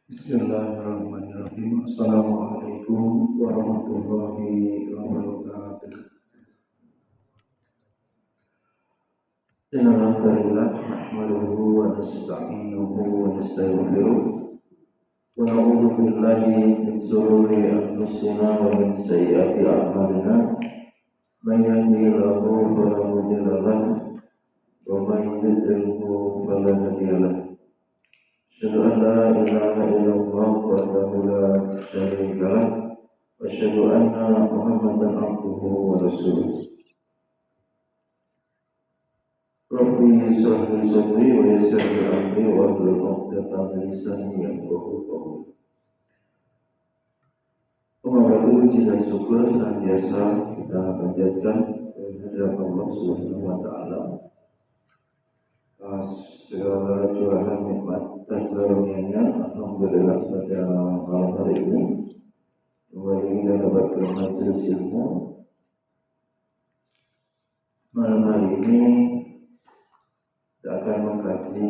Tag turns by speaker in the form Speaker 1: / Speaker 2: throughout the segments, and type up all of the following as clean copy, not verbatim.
Speaker 1: Bismillahirrahmanirrahim. Assalamualaikum warahmatullahi wabarakatuh. Innal hamdalillah nahmaduhu wa nasta'inuhu wa nastaghfiruh wa na'udzu billahi min shururi anfusina wa min sayyiati a'malina. May yahdihillahu fala mudilla lahu wa may yudlilhu fala hadiya lahu. Asyhadu an la ilaha illallah wahdahu la syarika lah wa asyhadu anna Muhammadan abduhu wa rasuluh. Rabbi shrah li sadri wa yassir li amri wahlul 'uqdatam min lisani yafqahu qawli. Kembali puji dan syukur senantiasa kita panjatkan kehadirat Allah Subhanahu wa taala atas segala curahan nikmat dan karunia-Nya. Alhamdulillah pada malam hari ini kembali kita dapat majelis ilmu. Malam hari ini kita akan mengkaji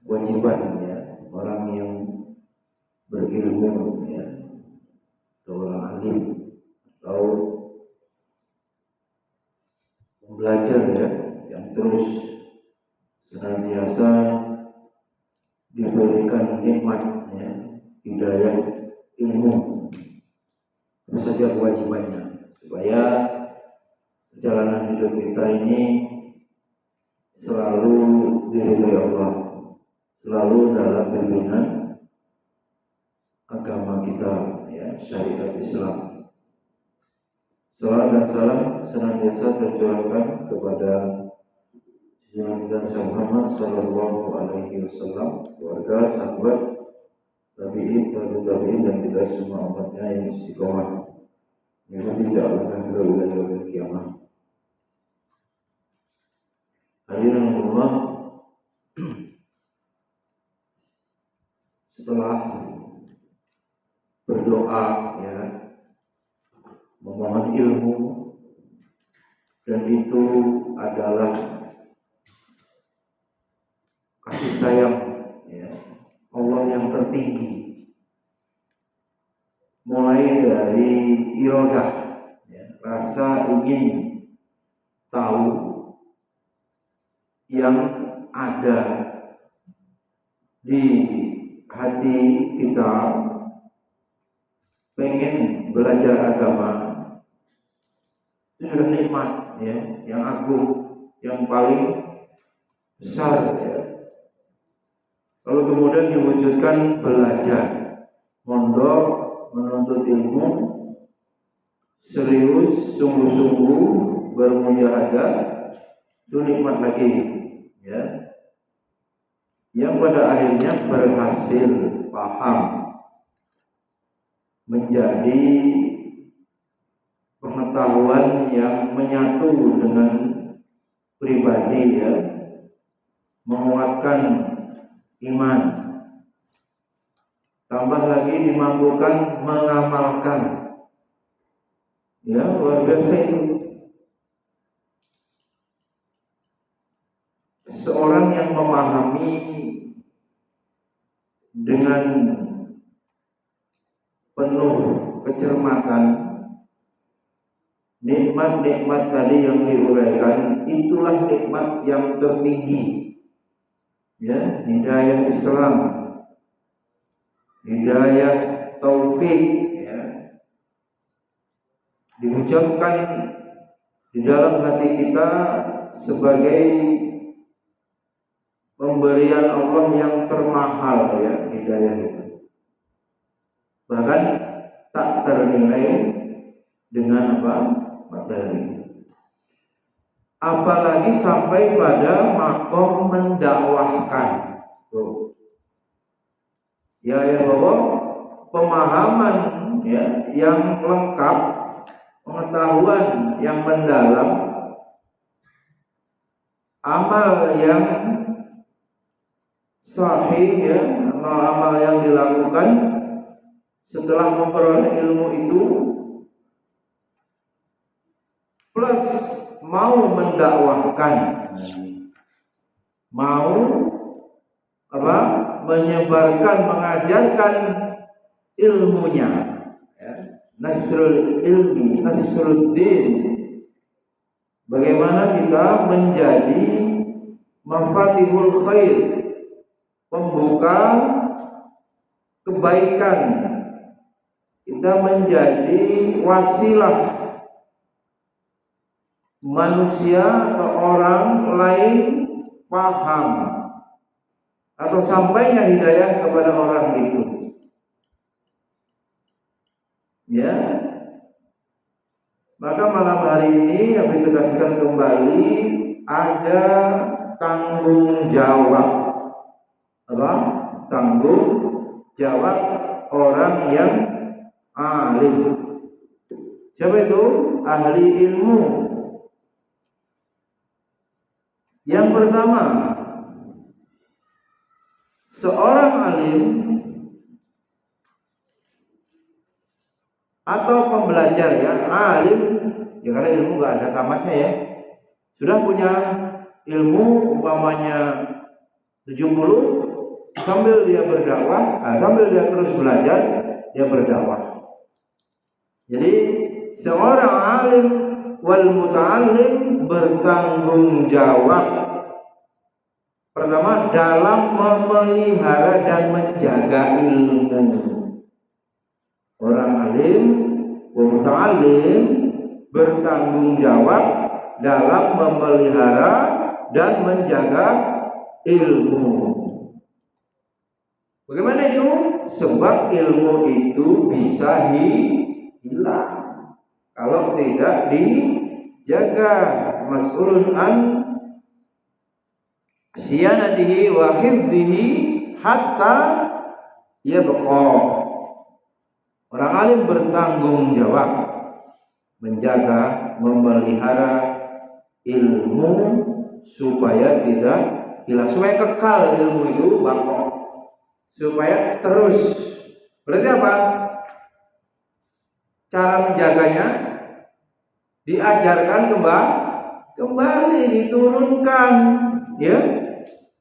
Speaker 1: kewajibannya orang yang berilmu, ya, atau orang alim atau belajar, ya, yang terus senantiasa diberikan nikmatnya hidayah ilmu. Itu saja kewajibannya, supaya perjalanan hidup kita ini selalu diridhai Allah, selalu dalam bimbingan agama kita, ya, syariat Islam. Salawat dan salam senantiasa tercurahkan kepada junjungan kita Muhammad sallallahu alaihi wasallam, keluarga, sahabat, tabi'in, tabi'in, dan kita semua umatnya yang istiqomah mengikuti jalan beliau hingga yaumil kiamat. Hadirin Allah, setelah berdoa, ya, memohon ilmu, dan itu adalah kasih sayang, ya, Allah yang tertinggi, mulai dari iradah, ya, rasa ingin tahu yang ada di hati kita, pengen belajar agama, itu sudah nikmat, ya, yang agung, yang paling besar, ya. Lalu kemudian diwujudkan belajar, mondok, menuntut ilmu, serius, sungguh-sungguh, bermujahadah, itu nikmat lagi, ya, yang pada akhirnya berhasil paham, menjadi pengetahuan yang menyatu dengan pribadi, ya, menguatkan iman, tambah lagi dimampukan mengamalkan, ya, luar biasa itu. Seorang yang memahami dengan penuh kecermatan nikmat-nikmat tadi yang diuraikan, itulah nikmat yang tertinggi, ya, hidayah Islam, hidayah taufik, ya, diucapkan di dalam hati kita sebagai pemberian Allah yang termahal, ya, hidayah itu. Bahkan tak ternilai dengan apa? Materi. Apalagi sampai pada makom mendakwahkan. Tuh. Ya, ya, bahwa pemahaman, ya, yang lengkap, pengetahuan yang mendalam, amal yang sahih, ya, amal-amal yang dilakukan setelah memperoleh ilmu itu, plus mau mendakwahkan, mau menyebarkan, mengajarkan ilmunya, ya. Nasrul ilmi, nasruddin. Bagaimana kita menjadi mafatihul khair, pembuka kebaikan. Kita menjadi wasilah manusia atau orang lain paham atau sampainya hidayah kepada orang itu. Ya. Maka malam hari ini yang ditegaskan kembali ada tanggung jawab. Tanggung jawab orang yang alim. Siapa itu? Ahli ilmu. Yang pertama, seorang alim atau pembelajar, ya, alim, ya karena ilmu gak ada tamatnya, ya. Sudah punya ilmu umpamanya 70, sambil dia berdakwah, sambil dia terus belajar, dia berdakwah. Jadi seorang alim wal muta'allim bertanggung jawab pertama dalam memelihara dan menjaga ilmu. Orang alim wal muta'allim bertanggung jawab dalam memelihara dan menjaga ilmu. Bagaimana itu? Sebab ilmu itu bisa hilang kalau tidak dijaga. Mas'ulun an siyanatihi wa hifdhihi hatta yabqa. Orang alim bertanggung jawab menjaga, memelihara ilmu supaya tidak hilang, supaya kekal ilmu itu, bako, supaya terus. Berarti apa? Cara menjaganya diajarkan kembali, diturunkan, ya,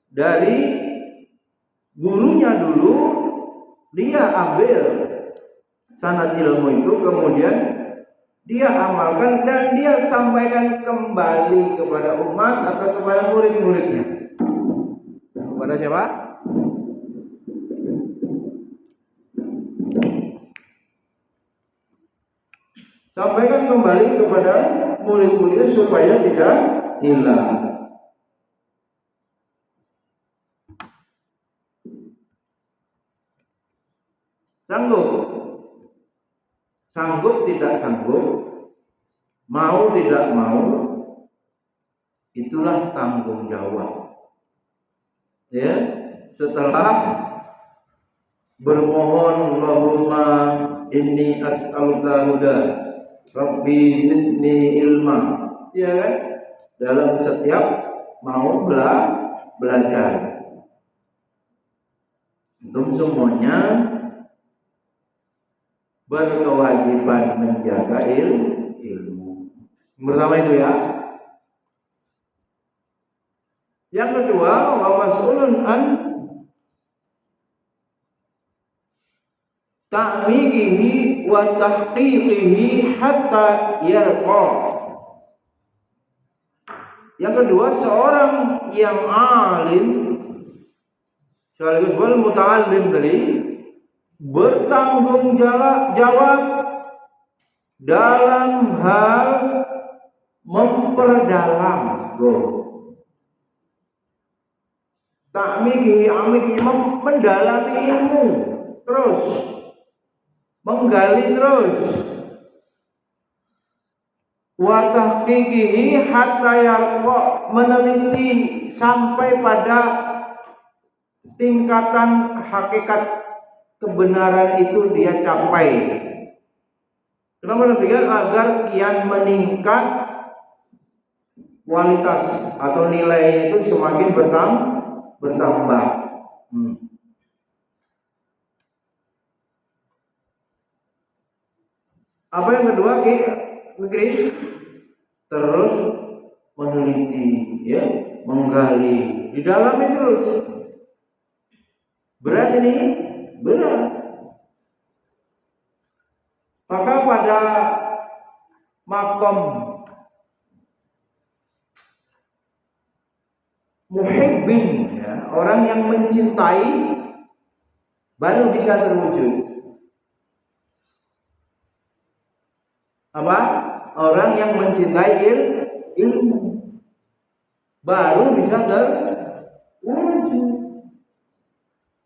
Speaker 1: dari gurunya dulu. Dia ambil sanad ilmu itu, kemudian dia amalkan dan dia sampaikan kembali kepada umat atau kepada murid-muridnya. Kepada siapa? Sampaikan kembali kepada murid-muridnya supaya tidak hilang. Sanggup tidak sanggup, mau tidak mau, itulah tanggung jawab. Ya, setelah bermohon, Allahumma inni as'aluka huda, Rabbi zidni ilma, ya kan? Dalam setiap mau belajar, untuk semuanya berkewajiban menjaga ilmu. Pertama itu, ya. Yang kedua, wa mas'ulun an ta'miqihi wa tahqiqihi hatta yarqa. Yang kedua, seorang yang alim sekaligus wal muta'allim tadi bertanggung jawab dalam hal memperdalam, ta'miqihi, mendalami ilmu terus, menggali terus, wa tahqiqihi hatta yarqa, meneliti sampai pada tingkatan hakikat kebenaran itu dia capai. Kenapa demikian? Agar kian meningkat kualitas atau nilainya itu semakin bertambah. Apa yang kedua? Terus meneliti, ya, menggali, didalami terus. Berat ini, berat. Maka pada makom muhibbin, ya, orang yang mencintai baru bisa terwujud. Apa? Orang yang mencintai ilmu baru bisa terwujud.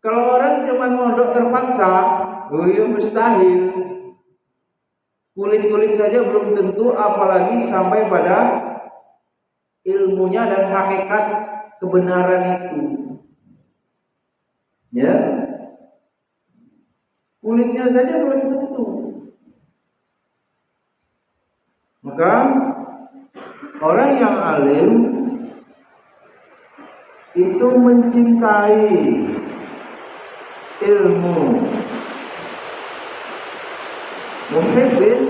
Speaker 1: Kalau orang cuma mondok terpaksa, mustahil. Kulit-kulit saja belum tentu, apalagi sampai pada ilmunya dan hakikat kebenaran itu. Ya, kulitnya saja belum tentu. Maka orang yang alim itu mencintai ilmu, muhibbin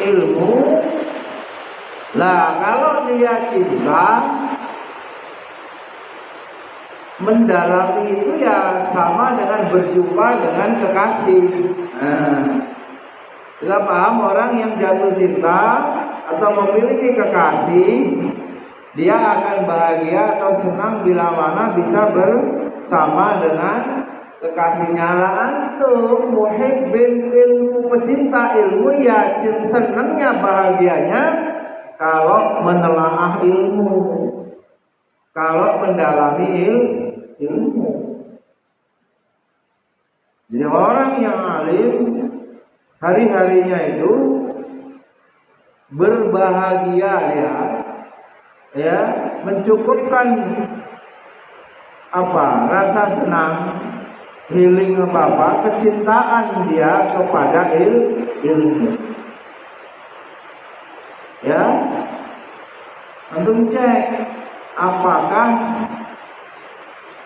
Speaker 1: ilmu. Lah kalau dia cinta mendalami itu ya sama dengan berjumpa dengan kekasih. Kita paham, orang yang jatuh cinta atau memiliki kekasih, dia akan bahagia atau senang bila mana bisa bersama dengan kekasihnya. Lah antum muhibbin ilmu, pecinta ilmu, ya senangnya bahagianya kalau menelaah ilmu, kalau mendalami ilmu. Jadi orang yang alim hari-harinya itu berbahagia dia, ya, mencukupkan rasa senang, healing kecintaan dia kepada ilmu. Ya, antum cek apakah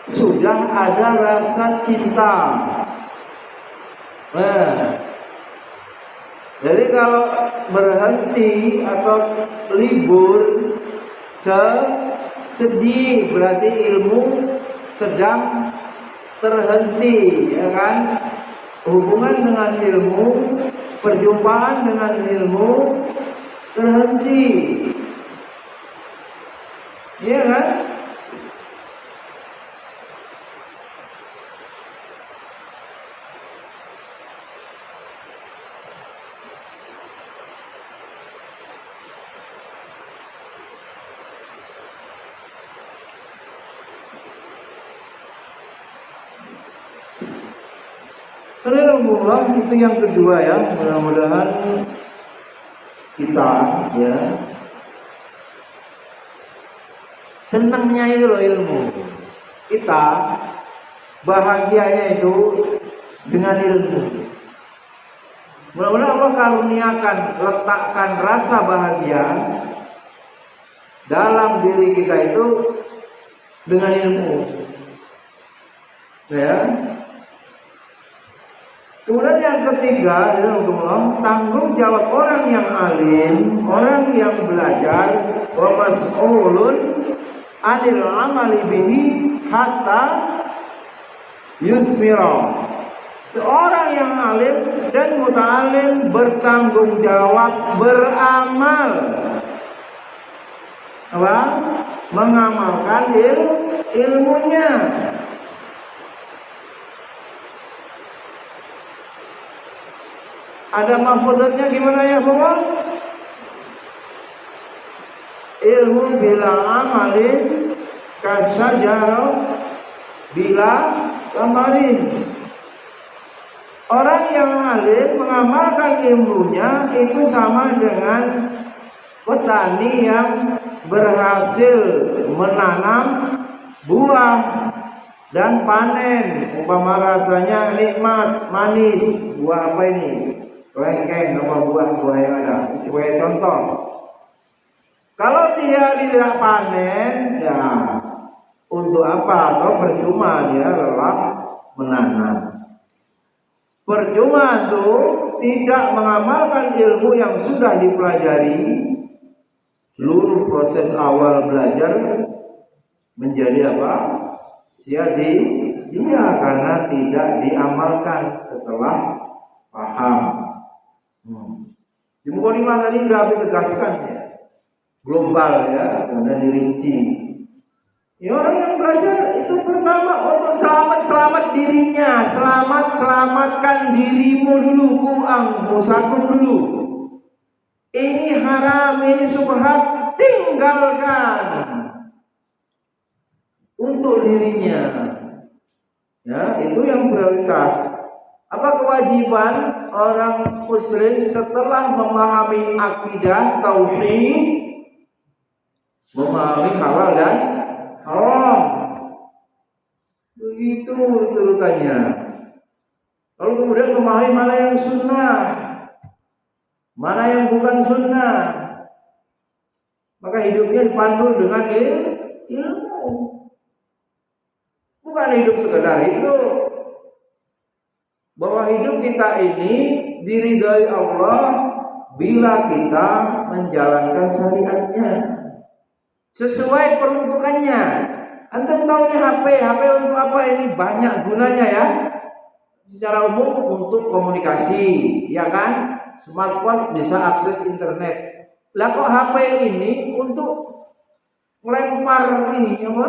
Speaker 1: sudah ada rasa cinta. Jadi kalau berhenti atau libur sedih, berarti ilmu sedang terhenti, ya kan? Hubungan dengan ilmu, perjumpaan dengan ilmu terhenti, ya kan? Alhamdulillah, itu yang kedua ya. Mudah-mudahan kita ya senangnya itu loh ilmu. Kita bahagianya itu dengan ilmu. Mudah-mudahan Allah karuniakan, letakkan rasa bahagia dalam diri kita itu dengan ilmu. Ya. Kemudian yang ketiga, tanggung jawab orang yang alim, orang yang belajar, wa mas'ulun 'anil 'amali bihi hatta yusmira. Seorang yang alim dan muta'alim bertanggung jawab beramal, mengamalkan ilmunya. Ada mahfudzatnya gimana ya Bapak? Ilmu bila amalin kasajarah bila kamarin. Orang yang alim mengamalkan ilmunya itu sama dengan petani yang berhasil menanam buah dan panen. Umpama rasanya nikmat, manis. Buah apa ini? Lengkeng sama buah yang ada. Sebagai contoh, kalau dia tidak panen, ya untuk apa? Atau percuma dia lelah menanam. Percuma tuh tidak mengamalkan ilmu yang sudah dipelajari. Seluruh proses awal belajar menjadi apa? Sia-sia. karena tidak diamalkan setelah paham. Di mukadimah tadi sudah ditegaskan ya, global ya, kemudian dirinci. Ya, orang yang belajar itu pertama untuk selamat dirinya, selamatkan dirimu dulu, anfusakum dulu. Ini haram, ini subhat, tinggalkan untuk dirinya. Ya, itu yang prioritas. Apa kewajiban orang muslim setelah memahami akidah tauhid, memahami halal dan haram? Begitu urutannya. Lalu kemudian memahami mana yang sunnah, mana yang bukan sunnah. Maka hidupnya dipandu dengan ilmu. Bukan hidup sekedar hidup. Bahwa hidup kita ini diridhai Allah bila kita menjalankan syariatnya sesuai peruntukannya. Antum tahu nih HP untuk apa? Ini banyak gunanya ya. Secara umum untuk komunikasi, ya kan? Smartphone bisa akses internet. Lah kok HP ini untuk melempar ini apa?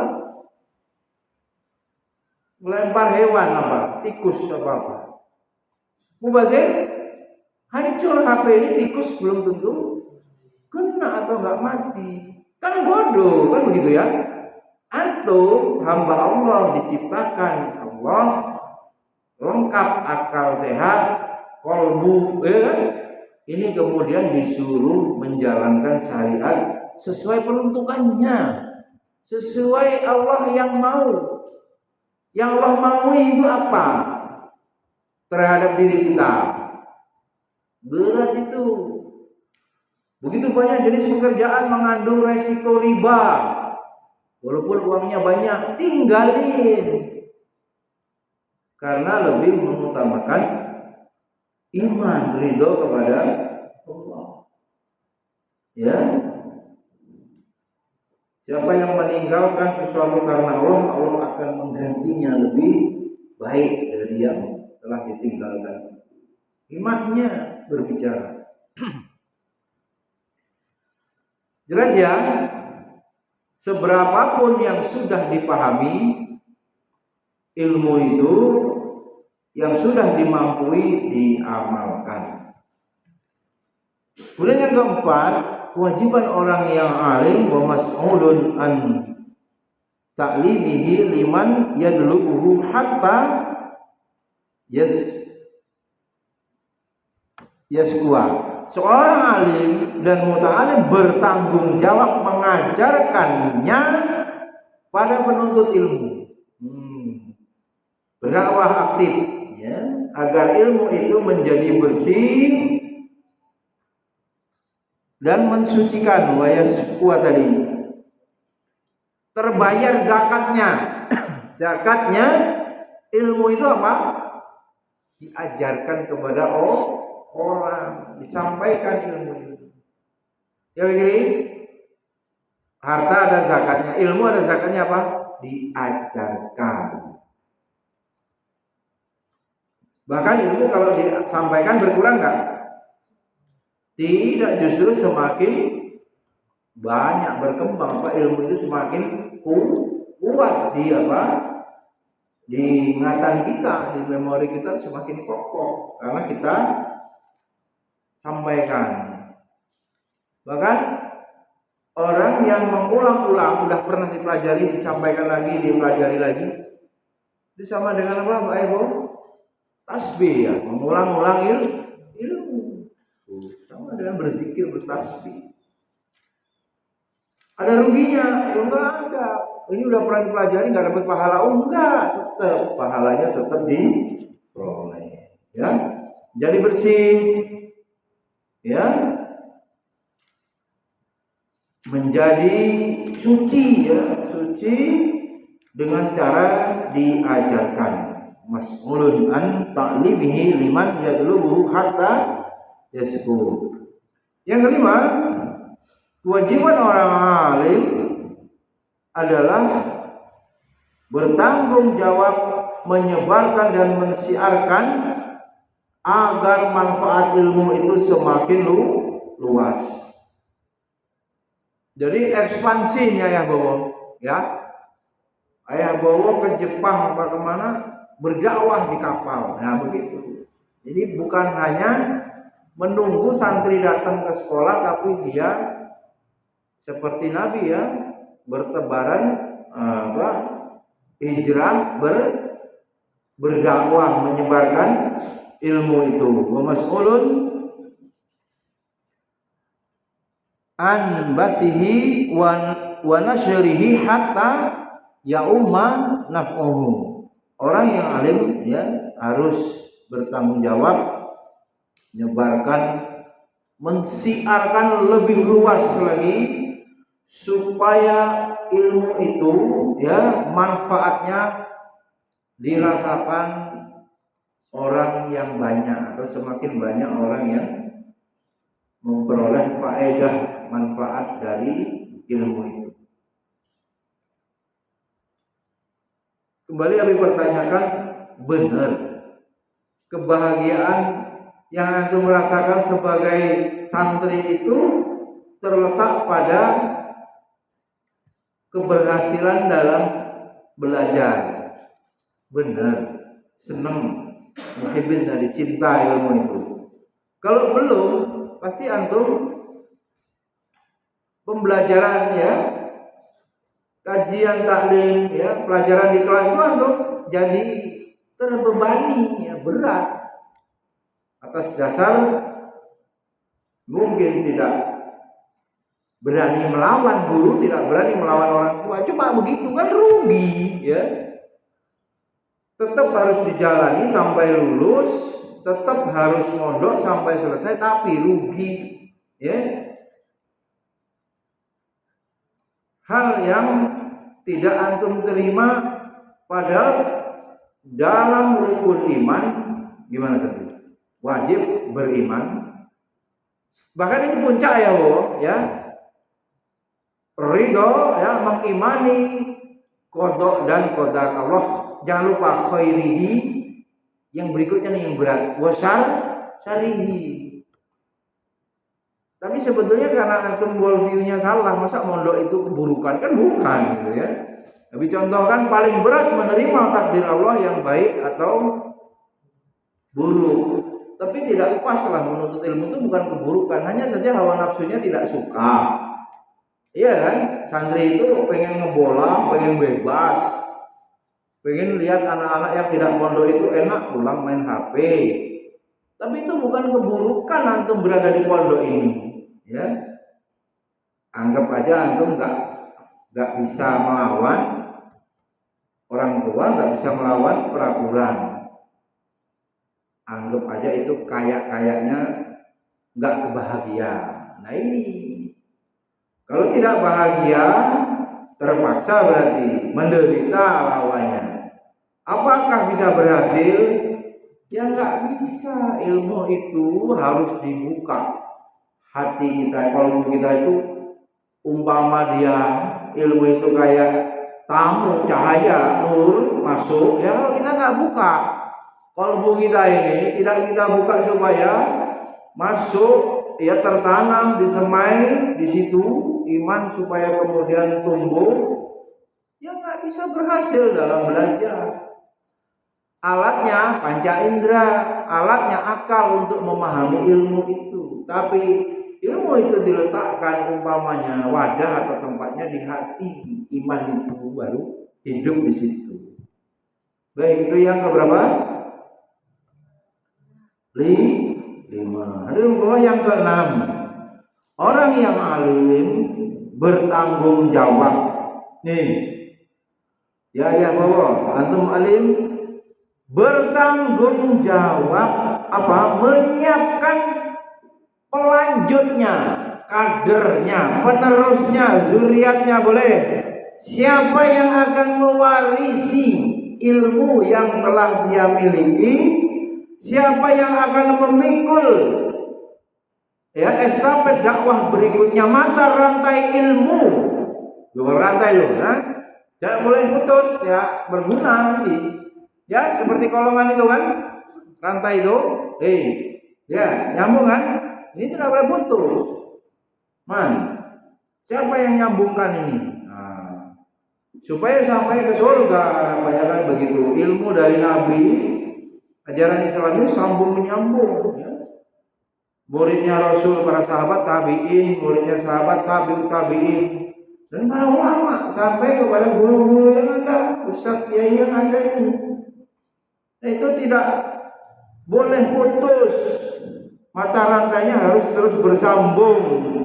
Speaker 1: Melempar hewan apa? Tikus apa? Mubazir, hancur HP ini, tikus belum tentu kena atau enggak mati. Kan bodoh, kan begitu ya? Antum hamba Allah, diciptakan Allah, lengkap akal sehat, kolbu, ini kemudian disuruh menjalankan syariat sesuai peruntukannya, sesuai Allah yang mau. Yang Allah mau itu apa? Terhadap diri kita. Berat itu. Begitu banyak jenis pekerjaan mengandung resiko riba. Walaupun uangnya banyak, tinggalin. Karena lebih mengutamakan iman, ridho kepada Allah. Ya. Siapa yang meninggalkan sesuatu karena Allah, Allah akan menggantinya lebih baik dari yang telah ditinggalkan. Imannya berbicara. Jelas ya? Seberapapun yang sudah dipahami, ilmu itu yang sudah dimampui diamalkan. Kemudian yang keempat, kewajiban orang yang alim wa mas'ulun an ta'limihi liman yadlubuhu hatta yaskuwa. Seorang alim dan muta'alim bertanggung jawab mengajarkannya pada penuntut ilmu. Berdakwah aktif ya, agar ilmu itu menjadi bersih dan mensucikan. Wa yaskuwa tadi terbayar zakatnya. Zakatnya ilmu itu apa? Diajarkan kepada orang, disampaikan ilmu itu. Ya begini, harta ada zakatnya, ilmu ada zakatnya apa? Diajarkan. Bahkan ilmu kalau disampaikan berkurang nggak? Tidak, justru semakin banyak berkembang. Pak, ilmu itu semakin kuat di apa? Di ingatan kita, di memori kita semakin kokoh karena kita sampaikan. Bahkan orang yang mengulang-ulang, udah pernah dipelajari, disampaikan lagi, dipelajari lagi, itu sama dengan apa, Pak Ibu? Tasbih ya, mengulang-ulang ilmu. Sama dengan berzikir, bertasbih. Ada ruginya? Enggak ada. Ini udah pernah dipelajari, nggak dapat pahala? Enggak, tetap pahalanya tetap diperoleh. Ya, jadi bersih, ya, menjadi suci, ya, suci dengan cara diajarkan. Mas'ulun an ta'limihi liman yadlubuhu hatta yasku. Yang kelima, kewajiban orang alim adalah bertanggung jawab menyebarkan dan mensiarkan agar manfaat ilmu itu semakin luas. Jadi ekspansinya ya Bowo, ya. Ayah Bowo ke Jepang apa kemana berdakwah di kapal. Nah begitu. Jadi bukan hanya menunggu santri datang ke sekolah, tapi dia seperti Nabi ya, bertebaran hijrah berdakwah menyebarkan ilmu itu. Wa mas'ulun an basihi wa nasyrihi hatta ya umma naf'uhu. Orang yang alim ya harus bertanggung jawab menyebarkan, mensiarkan lebih luas lagi supaya ilmu itu ya manfaatnya dirasakan orang yang banyak atau semakin banyak orang yang memperoleh faedah manfaat dari ilmu itu. Kembali kami pertanyakan, benar kebahagiaan yang antum merasakan sebagai santri itu terletak pada keberhasilan dalam belajar? Benar, senang, muhibbin dari cinta ilmu itu. Kalau belum, pasti antum pembelajaran ya, kajian taklim ya, pelajaran di kelas itu antum jadi terbebani ya, berat atas dasar mungkin tidak berani melawan guru, tidak berani melawan orang tua. Cuma begitu kan rugi ya. Tetap harus dijalani sampai lulus, tetap harus mondok sampai selesai, tapi rugi ya. Hal yang tidak antum terima padahal dalam rukun iman gimana tadi? Wajib beriman. Bahkan ini puncak ya, ya. Ridho ya, mengimani qada dan qadar Allah. Jangan lupa khairihi, yang berikutnya nih yang berat, syarihi. Tapi sebetulnya karena antum worldview-nya salah, masa mondok itu keburukan? Kan bukan gitu ya. Tapi contoh kan paling berat menerima takdir Allah yang baik atau buruk. Tapi tidak pas lah, menuntut ilmu itu bukan keburukan, hanya saja hawa nafsunya tidak suka. Iya kan? Santri itu pengen ngebolang, pengen bebas, pengen lihat anak-anak yang tidak mondok itu enak pulang main HP. Tapi itu bukan keburukan antum berada di pondok ini, ya. Anggap aja antum nggak bisa melawan orang tua, nggak bisa melawan peraturan. Anggap aja itu kayaknya nggak kebahagiaan. Nah ini, kalau tidak bahagia, terpaksa berarti menderita lawannya. Apakah bisa berhasil? Ya nggak bisa. Ilmu itu harus dibuka hati kita, kalbu kita itu umpama dia ilmu itu kayak tamu cahaya nur masuk ya, kalau kita nggak buka kalbu kita ini, tidak kita buka supaya masuk ya, tertanam disemai di situ iman supaya kemudian tumbuh, ya nggak bisa berhasil dalam belajar. Alatnya panca indera, alatnya akal untuk memahami ilmu itu. Tapi ilmu itu diletakkan umpamanya wadah atau tempatnya di hati, iman itu baru hidup di situ. Baik, itu yang keberapa? 5. Ada yang ke-6. Orang yang alim bertanggung jawab. Nih, ya bawa antum alim bertanggung jawab apa? Menyiapkan pelanjutnya, kadernya, penerusnya, zuriatnya boleh. Siapa yang akan mewarisi ilmu yang telah dia miliki? Siapa yang akan memikul ya estafet dakwah berikutnya, mata rantai ilmu? Dua rantai loh, nah? Jangan boleh putus ya, berguna nanti. Ya, seperti kolongan itu kan, rantai itu, ya nyambung kan? Ini tidak boleh putus. Siapa yang nyambungkan ini? Nah, supaya sampai ke surga, bayangkan begitu. Ilmu dari Nabi, ajaran Islam ini sambung menyambung. Ya. Muridnya Rasul, para sahabat tabiin, muridnya sahabat tabiin, dan para ulama sampai kepada guru-guru yang ada, ustadz kiai yang ada ini. Nah, itu tidak boleh putus. Mata rantainya harus terus bersambung.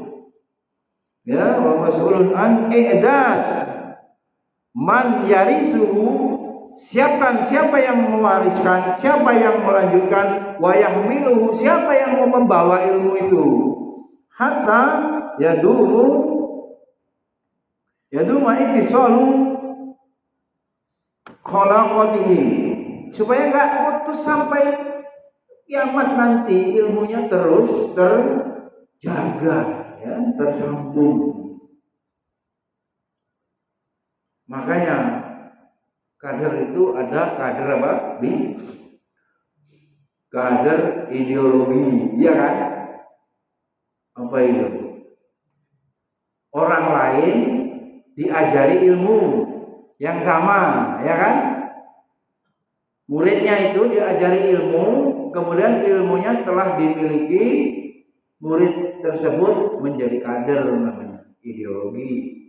Speaker 1: Ya, wa mas'ulun an i'dad man yarisuhu, siapa yang mewariskan, siapa yang melanjutkan, wa yahmiluhu, siapa yang mau membawa ilmu itu, hatta yadumu ittisalu khalaqatihi, supaya enggak putus sampai kiamat nanti, ilmunya terus terjaga, ya, tersambung. Makanya kader itu ada kader apa? Kader ideologi, iya kan? Apa itu? Orang lain diajari ilmu yang sama, ya kan? Muridnya itu diajari ilmu, kemudian ilmunya telah dimiliki, murid tersebut menjadi kader, namanya ideologi.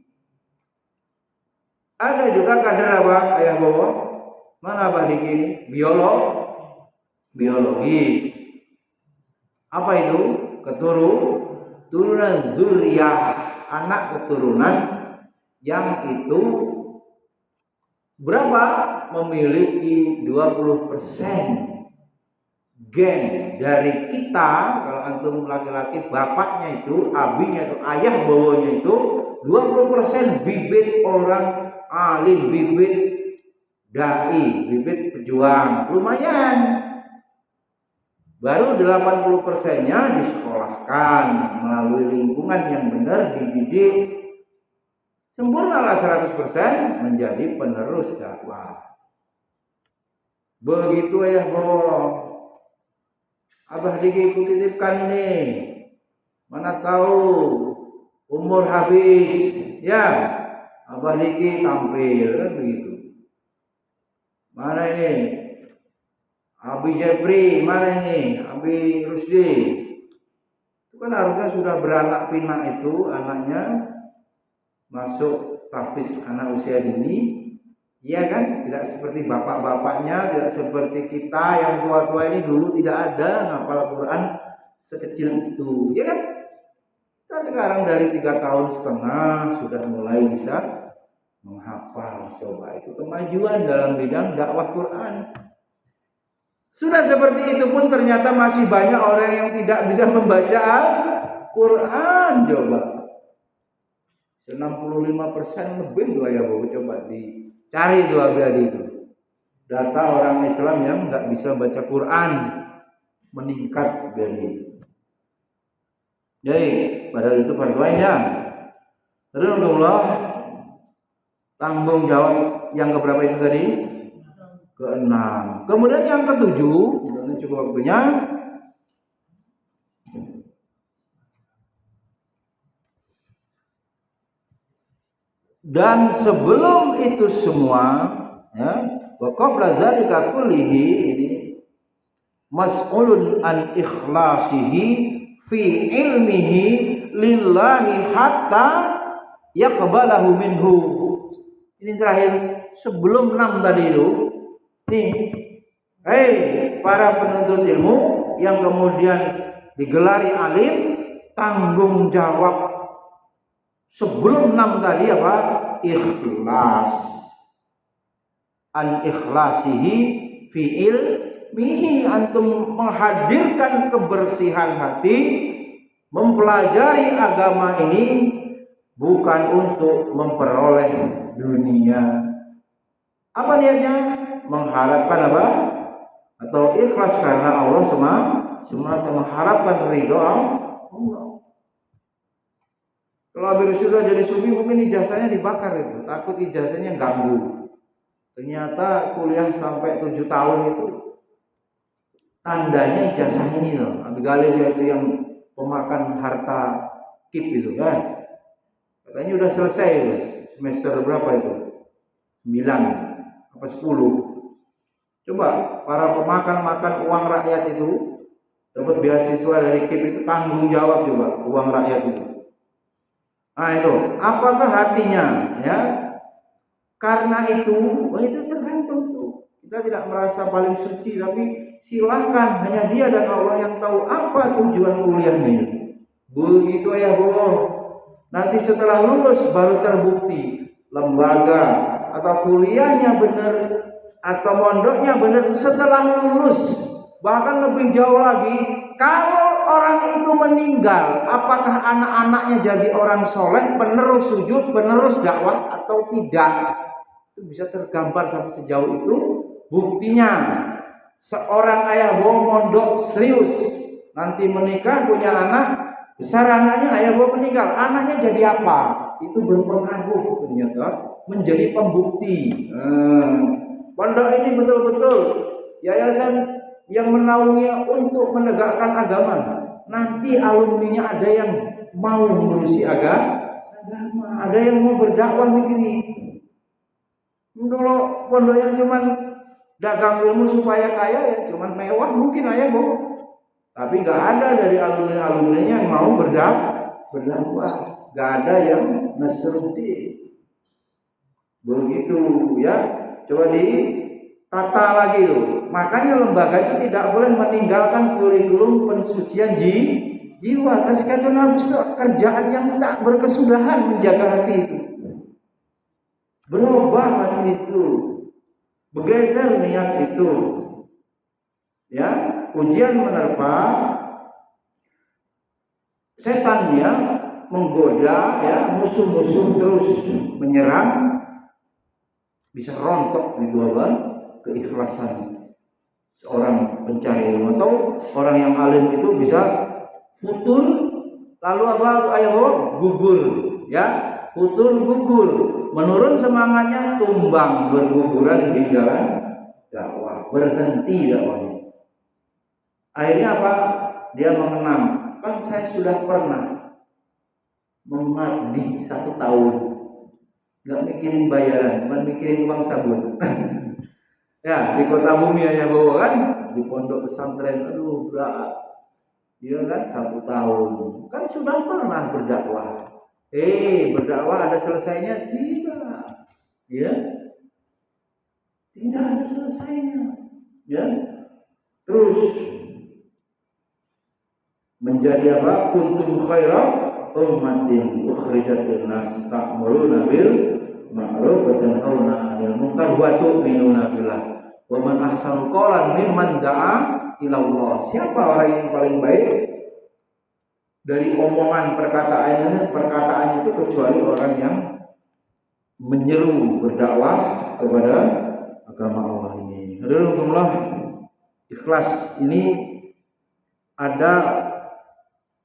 Speaker 1: Ada juga kader apa? Ayah bawa mana Pak Diki ini? Biologis. Apa itu? Keturunan zuriyah, anak keturunan yang itu berapa? Memiliki 20% gen dari kita. Kalau antum laki-laki, bapaknya itu, abinya itu, ayah bawanya itu 20% bibit orang alim, bibit dai, bibit pejuang, lumayan. Baru 80%-nya disekolahkan melalui lingkungan yang benar, dididik. Sempurnalah 100% menjadi penerus dakwah. Begitu ya, Abah Diki kutitipkan ini. Mana tahu umur habis, ya. Abah Diki tampil kan begitu. Mana ini? Abi Jepri, mana ini? Abi Rusdi. Itu kan harusnya sudah beranak pinak itu, anaknya masuk tahfiz anak usia dini. Iya kan? Tidak seperti bapak-bapaknya, tidak seperti kita yang tua-tua ini dulu tidak ada ngapal Al-Quran sekecil itu. Iya kan? Kita sekarang dari 3,5 tahun sudah mulai bisa menghafal. Coba itu kemajuan dalam bidang dakwah Quran. Sudah seperti itu pun ternyata masih banyak orang yang tidak bisa membaca Al-Quran. Coba 65% lebih tuh ya Bu, coba dicari itu adik-adik itu. Data orang Islam yang nggak bisa baca Quran meningkat dari. Jadi padahal itu fardu ain ya. Terus tanggung jawab yang keberapa itu tadi? Ke-6. Kemudian yang ke-7, ini cukup waktunya. Dan sebelum itu semua, ya, wa qabla dzalika kullihi, ini mas'ulun an ikhlasihi fi ilmihi lillahi hatta yaqbalahu minhu. Ini terakhir sebelum 6 tadi itu. Nih, para penuntut ilmu yang kemudian digelari alim, tanggung jawab sebelum 6 tadi apa? Ikhlas. An ikhlasihi fi ilmihi, antum menghadirkan kebersihan hati, mempelajari agama ini bukan untuk memperoleh dunia. Apa niatnya? Mengharapkan apa? Atau ikhlas karena Allah semata, mengharapkan ridho Allah. Kalau Habib sudah jadi sufi, mungkin ijazahnya dibakar itu, takut ijazahnya ganggu. Ternyata kuliah sampai 7 tahun itu tandanya ijazah ini loh. Abigail itu yang pemakan harta KIP itu kan. Katanya udah selesai semester berapa itu? 9 apa 10. Coba para pemakan uang rakyat itu dapat beasiswa dari KIP itu tanggung jawab juga uang rakyat itu. Nah itu, apakah hatinya ya? Karena itu tergantung tuh. Kita tidak merasa paling suci, tapi silakan, hanya Dia dan Allah yang tahu apa tujuan kuliahnya. Begitu ya bohong. Nanti setelah lulus baru terbukti lembaga atau kuliahnya benar atau mondoknya benar setelah lulus. Bahkan lebih jauh lagi, kalau orang itu meninggal, apakah anak-anaknya jadi orang soleh, penerus sujud, penerus dakwah atau tidak? Itu bisa tergambar sampai sejauh itu. Buktinya seorang ayah bohong mondok serius, nanti menikah punya anak, besar anaknya, ayah bohong meninggal, anaknya jadi apa? Itu berpengaruh ternyata, menjadi pembukti. Pondok ini betul-betul yayasan yang menaungi untuk menegakkan agama. Nanti alumninya ada yang mau mengurusi agama, ada yang mau berdakwah negeri. Kalau pondok yang cuman dagang ilmu supaya kaya ya cuman mewah mungkin ayah bohong. Tapi nggak ada dari alumni yang mau berdakwah, nggak ada yang nasruti. Begitu ya. Coba ditata lagi tuh. Makanya lembaga itu tidak boleh meninggalkan kurikulum pensucian jiwa. Tazkiyatun nafs itu kerjaan yang tak berkesudahan menjaga hati itu. Berubah hati itu, bergeser niat itu, ya. Ujian menerpa, setannya menggoda, ya, musuh-musuh terus menyerang, bisa rontok gitu apa? Keikhlasan seorang pencari ilmu atau orang yang alim itu bisa futur, lalu apa? Ayo gugur, ya. Futur gugur, menurun semangatnya, tumbang berguguran di jalan dakwah, berhenti dakwahnya. Akhirnya apa? Dia mengenang, kan saya sudah pernah mengabdi 1 tahun, nggak mikirin bayaran, cuma mikirin uang sabun. Ya di kota bumi aja bawa kan, di pondok pesantren, aduh berat. Dia kan 1 tahun, kan sudah pernah berdakwah. Berdakwah ada selesainya? Tidak. Ya. Tidak ada selesainya. Ya. Terus menjadi apa? Kuntum khaira ummatin ukhrijat lin-nas ta'muruna bil ma'ruf wa tanhauna 'anil munkar wa tu'minuna billah. Wa man ahsanu qawlan mimman da'a ila Allah. Siapa orang yang paling baik dari omongan perkataan itu kecuali orang yang menyeru berdakwah kepada agama Allah ini. Alhamdulillah, ikhlas ini ada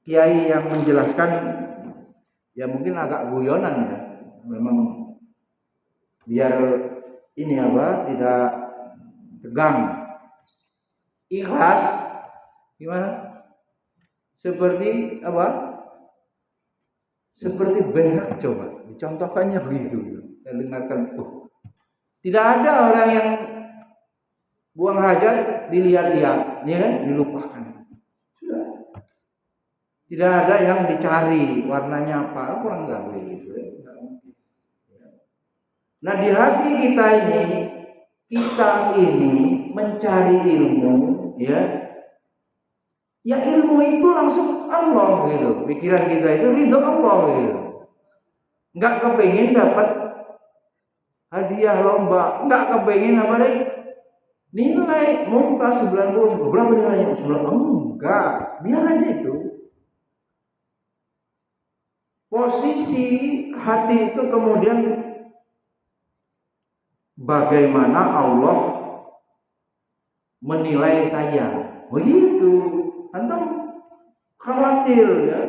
Speaker 1: kiai yang menjelaskan, ya mungkin agak guyonan ya, memang biar ini apa tidak tegang. Ikhlas gimana? Seperti apa? Seperti berak, coba dicontohkannya begitu. Saya dengarkan, tidak ada orang yang buang hajat dilihat-lihat, ya kan? Dilupakan. Sudah. Tidak ada yang dicari warnanya apa, kurang gawe gitu. Nah di hati kita ini mencari ilmu, ya. Ya ilmu itu langsung Allah gitu. Pikiran kita itu ridho Allah gitu. Enggak kepengin dapat hadiah lomba, enggak kepengin apa deh? Nilai muka 90, berapa nilainya? 90. Enggak, biar aja itu. Posisi hati itu kemudian bagaimana Allah menilai saya. Begitu. Antum khawatir ya.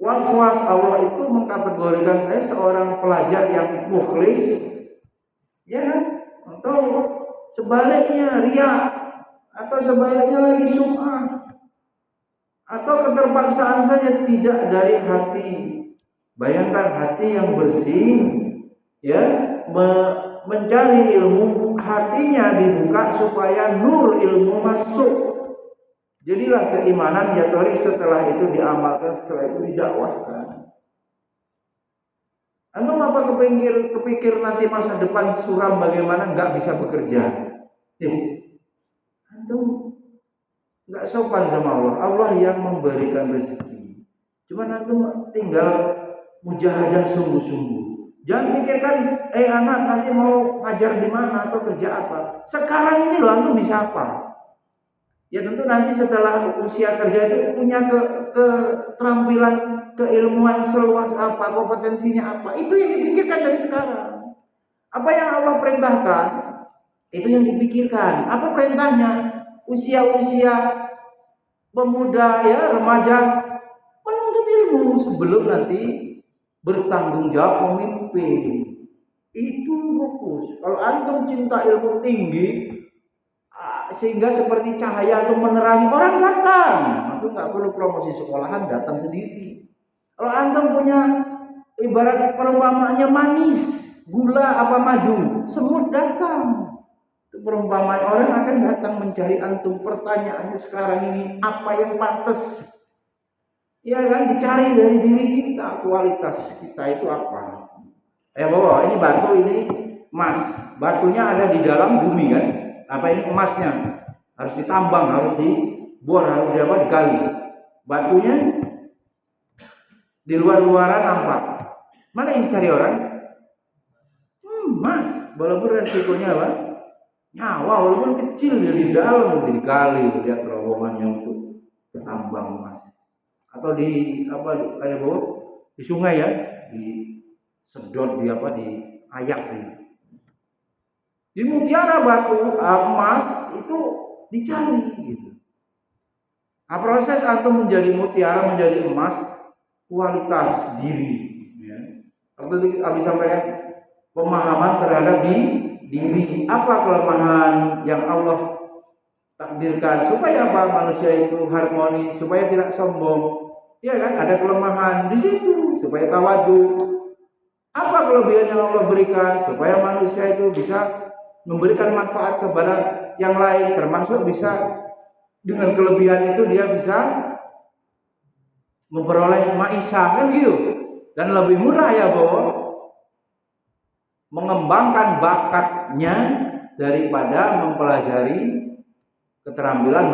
Speaker 1: Was-was Allah itu mengkategorikan saya seorang pelajar yang mukhlis. Ya kan? atau sebaliknya riya, atau sebaliknya lagi sum'ah, atau keterpaksaan saja tidak dari hati. Bayangkan hati yang bersih, ya, mencari ilmu, hatinya dibuka supaya nur ilmu masuk. Jadilah keimanan yatorik, setelah itu diamalkan, setelah itu didakwahkan. Antum apa kepikir nanti masa depan suram bagaimana nggak bisa bekerja? Antum nggak sopan sama Allah. Allah yang memberikan rezeki. Cuma antum tinggal mujahadah sungguh-sungguh. Jangan pikirkan, anak nanti mau ngajar di mana atau kerja apa. Sekarang ini loh antum bisa apa? Ya tentu nanti setelah usia kerja itu punya keterampilan, keilmuan seluas apa, kompetensinya apa. Itu yang dipikirkan dari sekarang. Apa yang Allah perintahkan, itu yang dipikirkan. Apa perintahnya? Usia-usia pemuda, ya, remaja, menuntut ilmu sebelum nanti bertanggung jawab memimpin. Itu fokus. Kalau antum cinta ilmu tinggi, sehingga seperti cahaya atau menerangi, orang datang. Antum nggak perlu promosi sekolahan, datang sendiri. Kalau antum punya ibarat perumpamaannya manis, gula apa madu, semut datang. Itu perumpamaan, orang akan datang mencari antum. Pertanyaannya sekarang ini, apa yang pantas? Ya kan, dicari dari diri kita, kualitas kita itu apa. Bawa ini batu, ini emas. Batunya ada di dalam bumi kan. Apa ini emasnya? Harus ditambang, harus dibor, harus digali. Batunya di luar-luaran nampak. Mana yang dicari orang? Emas. Walaupun resikonya apa? Nyawa, walaupun kecil dia di dalam digali, lihat terowongannya untuk tambang emas. Atau di apa kayak bawa di sungai ya, di sedot, di apa, di ayak di mutiara, batu, emas itu dicari gitu. Nah, proses antum menjadi mutiara, menjadi emas, kualitas diri ya. Waktu Abi sampaikan pemahaman terhadap diri, apa kelemahan yang Allah takdirkan supaya apa, manusia itu harmoni, supaya tidak sombong. Ya kan, ada kelemahan di situ supaya tawadu. Apa kelebihan yang Allah berikan supaya manusia itu bisa memberikan manfaat kepada yang lain, termasuk bisa dengan kelebihan itu dia bisa memperoleh maisha kan gitu. Dan lebih mudah ya bahwa mengembangkan bakatnya daripada mempelajari keterampilan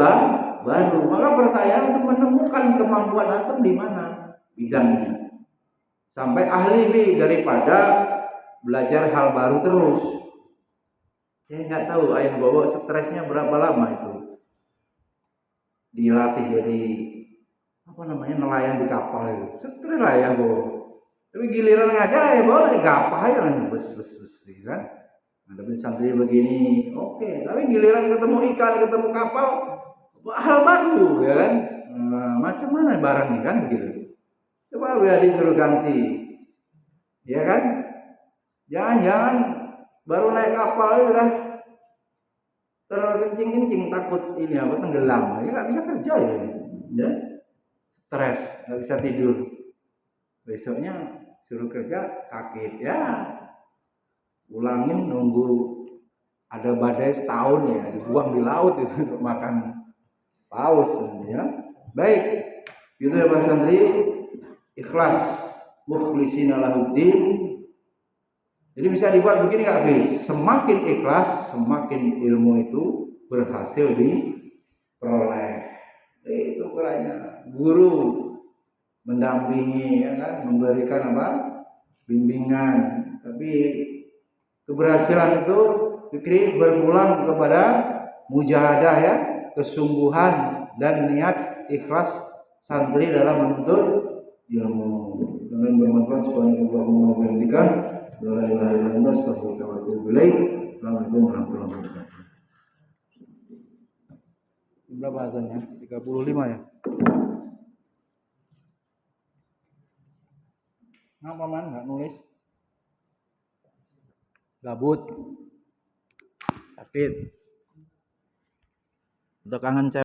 Speaker 1: baru. Maka pertanyaan untuk menemukan kemampuan antum di mana bidangnya, sampai ahli nih, daripada belajar hal baru terus. Saya nggak tahu ayah bawa stresnya berapa lama itu dilatih jadi apa namanya, nelayan di kapal itu. Stres lah ya bawa. Tapi giliran ngajar ya bawa gapah aja lah, bes kan. Ngadepin santri begini, oke. Tapi giliran ketemu ikan, ketemu kapal, hal baru ya kan. Macam mana barang ini kan begitu. Coba biar disuruh ganti, ya kan. Jangan baru naik kapal itu udah terkencing-kencing, takut ini apa, tenggelam. Ya nggak bisa kerja ya. Stres, nggak bisa tidur. Besoknya suruh kerja sakit ya. Ulangin, nunggu ada badai setahun ya, dibuang di laut itu untuk makan paus ya. Baik, itu ya Pak Santri, ikhlas, mukhlisina lahuddin. Jadi bisa dibuat begini Kak Bis, semakin ikhlas, semakin ilmu itu berhasil diperoleh. Itu kerannya guru mendampingi ya kan, memberikan apa, bimbingan, tapi keberhasilan itu fikri berpulang kepada mujahadah ya, kesungguhan dan niat ikhlas santri dalam menuntut ilmu. Dengan bermanfaat subhanallahumma wa bihamdika, la ilaha illa anta, astaghfiruka wa atubu ilaik. Assalamualaikum warahmatullahi wabarakatuh. Berapa azannya? 35 ya. Ngapa man nggak nulis? Gabut. Sakit. Untuk kangen cewek.